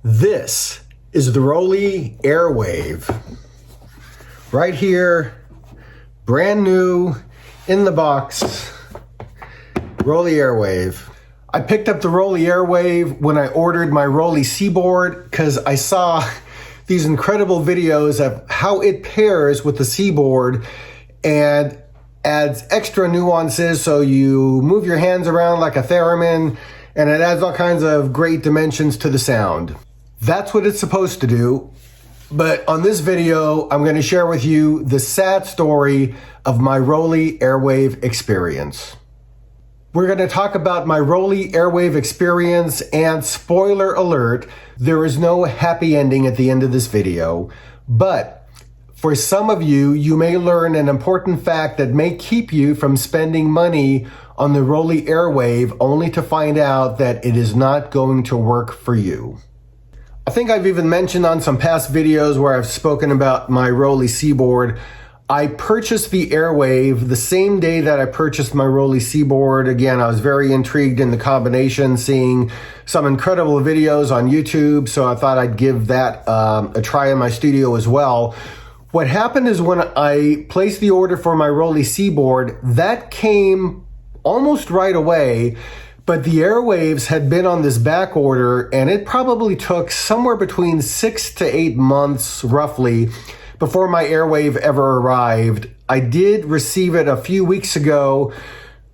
This is the ROLI Airwave. Right here, brand new, in the box, ROLI Airwave. I picked up the ROLI Airwave when I ordered my ROLI Seaboard because I saw these incredible videos of how it pairs with the Seaboard and adds extra nuances, so you move your hands around like a theremin, and it adds all kinds of great dimensions to the sound. That's what it's supposed to do. But on this video, I'm going to share with you the sad story of my ROLI Airwave experience. We're going to talk about my ROLI Airwave experience, and spoiler alert, there is no happy ending at the end of this video. But for some of you, you may learn an important fact that may keep you from spending money on the ROLI Airwave, only to find out that it is not going to work for you. I think I've even mentioned on some past videos where I've spoken about my ROLI Seaboard. I purchased the Airwave the same day that I purchased my ROLI Seaboard. Again, I was very intrigued in the combination, seeing some incredible videos on YouTube, so I thought I'd give that a try in my studio as well. What happened is when I placed the order for my ROLI Seaboard, that came almost right away. But the Airwaves had been on this back order, and it probably took somewhere between 6 to 8 months, roughly, before my Airwave ever arrived. I did receive it a few weeks ago,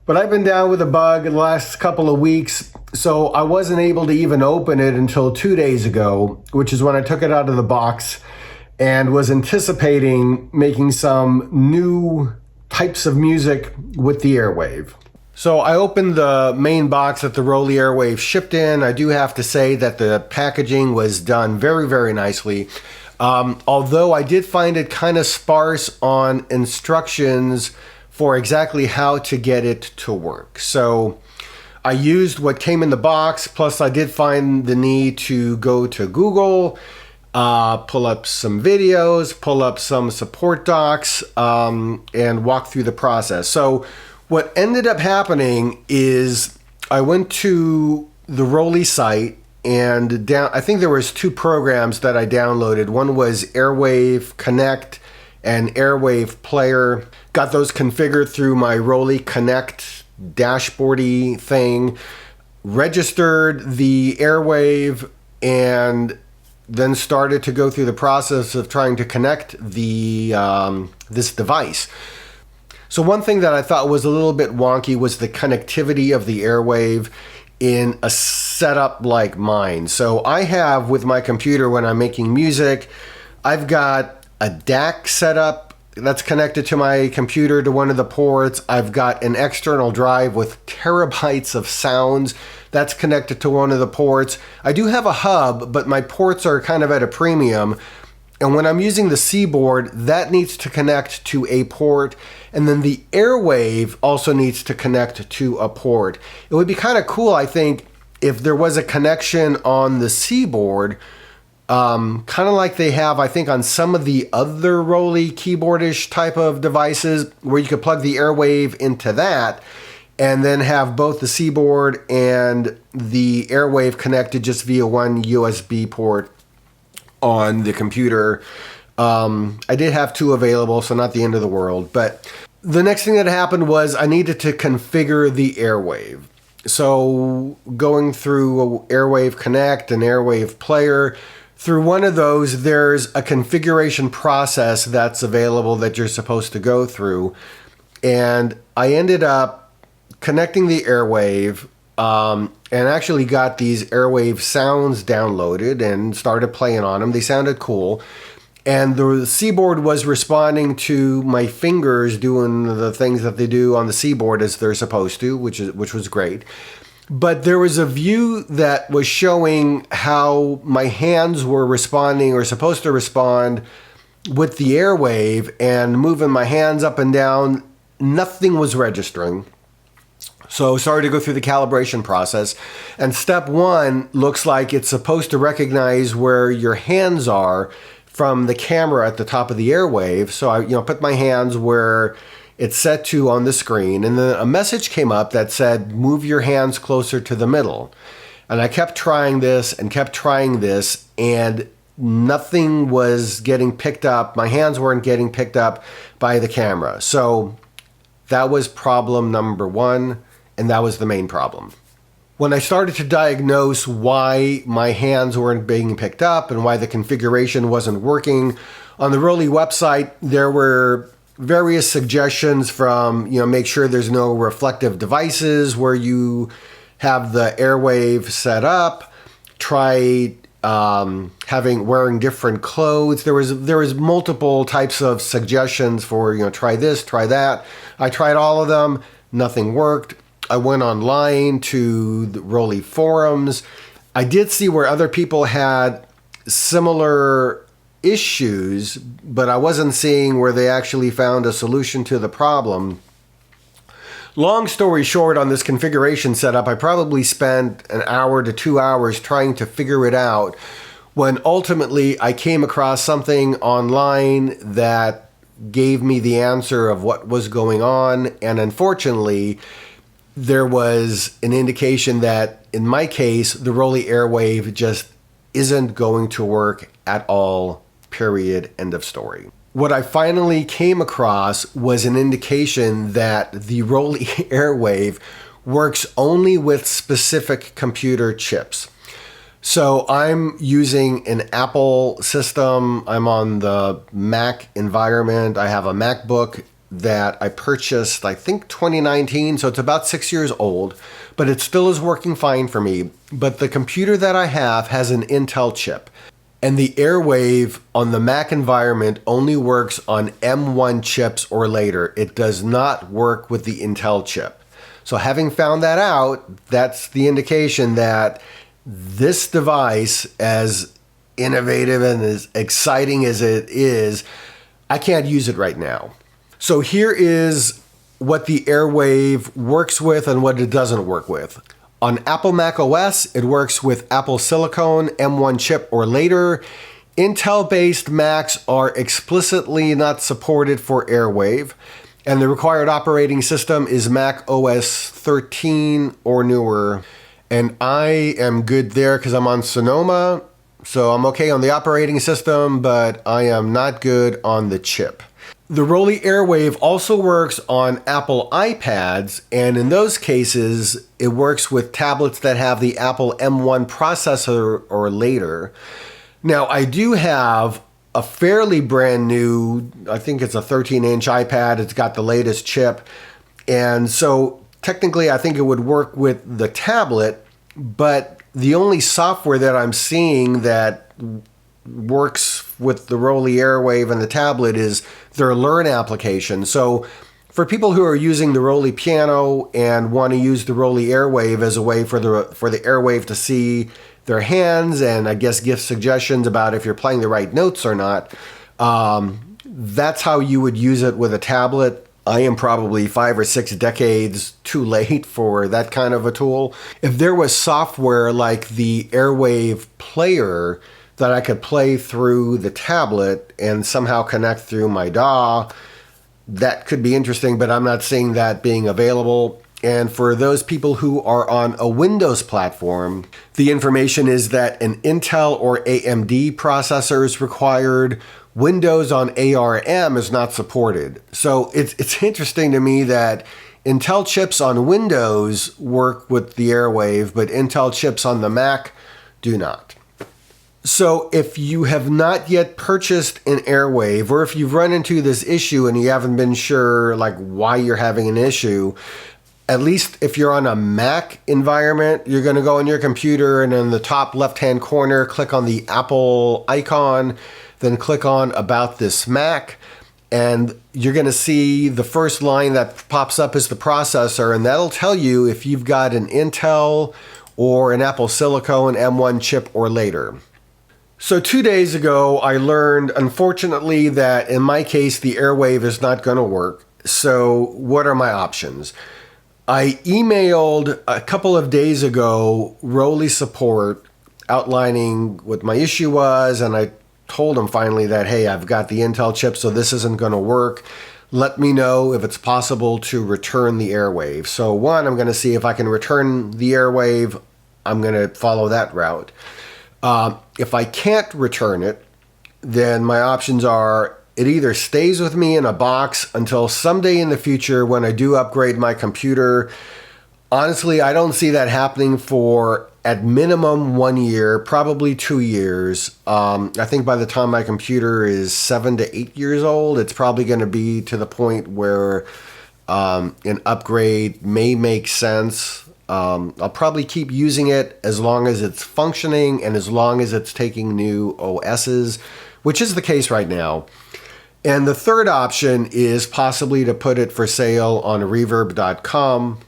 but I've been down with a bug the last couple of weeks, so I wasn't able to even open it until 2 days ago, which is when I took it out of the box and was anticipating making some new types of music with the Airwave. So I opened the main box that the ROLI Airwave shipped in. I do have to say that the packaging was done very, very nicely. Although I did find it kind of sparse on instructions for exactly how to get it to work. So I used what came in the box, plus I did find the need to go to Google, pull up some videos, pull up some support docs, and walk through the process. So what ended up happening is I went to the ROLI site, and I think there was 2 programs that I downloaded. One was Airwave Connect and Airwave Player. Got those configured through my ROLI Connect dashboardy thing. Registered the Airwave, and then started to go through the process of trying to connect the this device. So one thing that I thought was a little bit wonky was the connectivity of the Airwave in a setup like mine. So I have, with my computer when I'm making music, I've got a DAC setup that's connected to my computer to one of the ports. I've got an external drive with terabytes of sounds that's connected to one of the ports. I do have a hub, but my ports are kind of at a premium. And when I'm using the Seaboard, that needs to connect to a port, and then the Airwave also needs to connect to a port. It would be kind of cool, I think, if there was a connection on the Seaboard, kind of like they have, I think, on some of the other ROLI keyboardish type of devices, where you could plug the Airwave into that, and then have both the Seaboard and the Airwave connected just via one USB port on the computer. I did have 2 available, so not the end of the world. But the next thing that happened was I needed to configure the Airwave. So going through Airwave Connect and Airwave Player, through one of those, there's a configuration process that's available that you're supposed to go through. And I ended up connecting the Airwave, and actually got these Airwave sounds downloaded and started playing on them. They sounded cool. And the Seaboard was responding to my fingers doing the things that they do on the Seaboard as they're supposed to, which was great. But there was a view that was showing how my hands were responding, or supposed to respond, with the Airwave, and moving my hands up and down. Nothing was registering. So started to go through the calibration process, and step 1 looks like it's supposed to recognize where your hands are from the camera at the top of the Airwave. So I put my hands where it's set to on the screen, and then a message came up that said, move your hands closer to the middle. And I kept trying this and kept trying this, and nothing was getting picked up. My hands weren't getting picked up by the camera. So that was problem number one, and that was the main problem. When I started to diagnose why my hands weren't being picked up and why the configuration wasn't working, on the ROLI website, there were various suggestions from, make sure there's no reflective devices where you have the Airwave set up, try wearing different clothes. There was multiple types of suggestions for, try this, try that. I tried all of them, nothing worked. I went online to the ROLI forums. I did see where other people had similar issues, but I wasn't seeing where they actually found a solution to the problem. Long story short, on this configuration setup, I probably spent an hour to 2 hours trying to figure it out, when ultimately I came across something online that gave me the answer of what was going on. And unfortunately, there was an indication that, in my case, the ROLI Airwave just isn't going to work at all, period, end of story. What I finally came across was an indication that the ROLI Airwave works only with specific computer chips. So I'm using an Apple system. I'm on the Mac environment. I have a MacBook that I purchased, I think 2019, so it's about 6 years old, but it still is working fine for me. But the computer that I have has an Intel chip, and the Airwave on the Mac environment only works on M1 chips or later. It does not work with the Intel chip. So having found that out, that's the indication that this device, as innovative and as exciting as it is, I can't use it right now. So here is what the Airwave works with and what it doesn't work with. On Apple Mac OS, it works with Apple Silicon, M1 chip or later. Intel-based Macs are explicitly not supported for Airwave, and the required operating system is Mac OS 13 or newer. And I am good there because I'm on Sonoma, so I'm okay on the operating system, but I am not good on the chip. The ROLI Airwave also works on Apple iPads, and in those cases, it works with tablets that have the Apple M1 processor or later. Now, I do have a fairly brand new, I think it's a 13-inch iPad. It's got the latest chip. And so technically, I think it would work with the tablet, but the only software that I'm seeing that works with the ROLI Airwave and the tablet is their Learn application. So for people who are using the ROLI Piano and want to use the ROLI Airwave as a way for the Airwave to see their hands and I guess give suggestions about if you're playing the right notes or not, that's how you would use it with a tablet. I am probably 5 or 6 decades too late for that kind of a tool. If there was software like the Airwave Player that I could play through the tablet and somehow connect through my DAW, that could be interesting, but I'm not seeing that being available. And for those people who are on a Windows platform, the information is that an Intel or AMD processor is required. Windows on ARM is not supported. So it's interesting to me that Intel chips on Windows work with the Airwave, but Intel chips on the Mac do not. So if you have not yet purchased an Airwave, or if you've run into this issue and you haven't been sure like why you're having an issue, at least if you're on a Mac environment, you're going to go on your computer and in the top left-hand corner, click on the Apple icon, then click on About This Mac, and you're going to see the first line that pops up is the processor, and that'll tell you if you've got an Intel or an Apple Silicon M1 chip or later. So 2 days ago, I learned, unfortunately, that in my case, the Airwave is not going to work. So what are my options? I emailed a couple of days ago ROLI support outlining what my issue was, and I told them finally that, hey, I've got the Intel chip, so this isn't going to work. Let me know if it's possible to return the Airwave. So one, I'm going to see if I can return the Airwave I'm going to follow that route. If I can't return it, then my options are it either stays with me in a box until someday in the future when I do upgrade my computer. Honestly, I don't see that happening for at minimum 1 year, probably 2 years. I think by the time my computer is 7 to 8 years old, it's probably going to be to the point where an upgrade may make sense. I'll probably keep using it as long as it's functioning and as long as it's taking new OSs, which is the case right now. And the third option is possibly to put it for sale on reverb.com.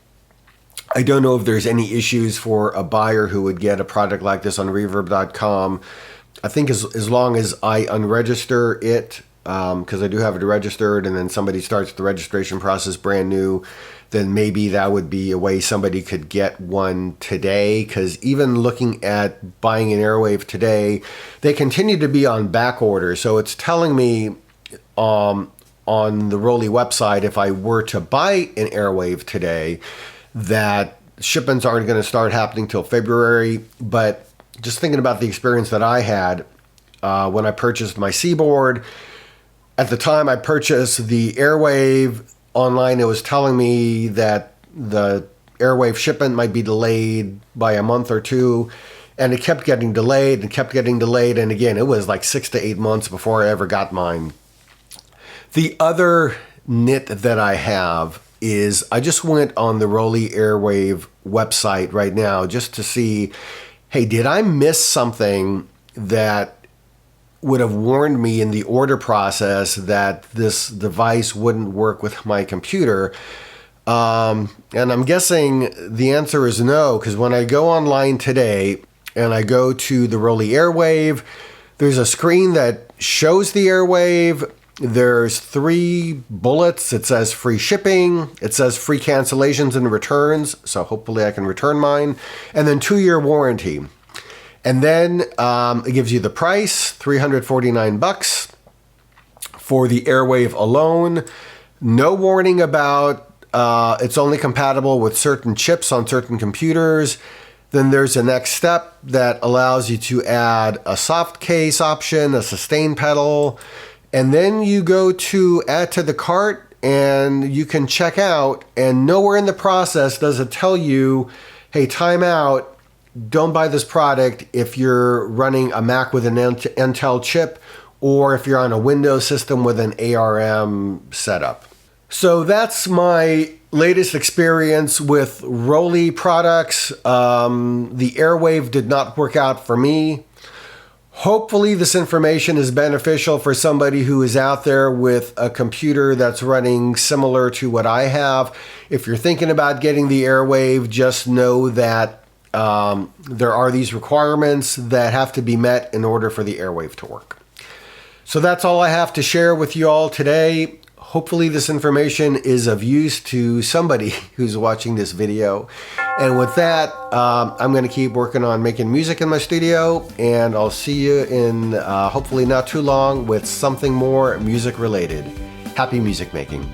I don't know if there's any issues for a buyer who would get a product like this on reverb.com. I think as long as I unregister it, because I do have it registered, and then somebody starts the registration process brand new, then maybe that would be a way somebody could get one today. Because even looking at buying an Airwave today, they continue to be on back order. So it's telling me on the ROLI website, if I were to buy an Airwave today, that shipments aren't going to start happening till February. But just thinking about the experience that I had when I purchased my Seaboard, at the time I purchased the Airwave online, it was telling me that the Airwave shipment might be delayed by a month or two, and it kept getting delayed and kept getting delayed. And again, it was like 6 to 8 months before I ever got mine. The other nit that I have is I just went on the ROLI Airwave website right now just to see, hey, did I miss something that would have warned me in the order process that this device wouldn't work with my computer? And I'm guessing the answer is no, because when I go online today and I go to the ROLI Airwave, there's a screen that shows the Airwave. There's 3 bullets. It says free shipping. It says free cancellations and returns. So hopefully I can return mine. And then 2-year warranty. And then it gives you the price, $349 for the Airwave alone. No warning about it's only compatible with certain chips on certain computers. Then there's a next step that allows you to add a soft case option, a sustain pedal, and then you go to add to the cart and you can check out, and nowhere in the process does it tell you, hey, time out. Don't buy this product if you're running a Mac with an Intel chip or if you're on a Windows system with an ARM setup. So that's my latest experience with ROLI products. The Airwave did not work out for me. Hopefully this information is beneficial for somebody who is out there with a computer that's running similar to what I have. If you're thinking about getting the Airwave, just know that there are these requirements that have to be met in order for the Airwave to work. So that's all I have to share with you all today. Hopefully this information is of use to somebody who's watching this video. And with that, I'm going to keep working on making music in my studio, and I'll see you in hopefully not too long with something more music related. Happy music making.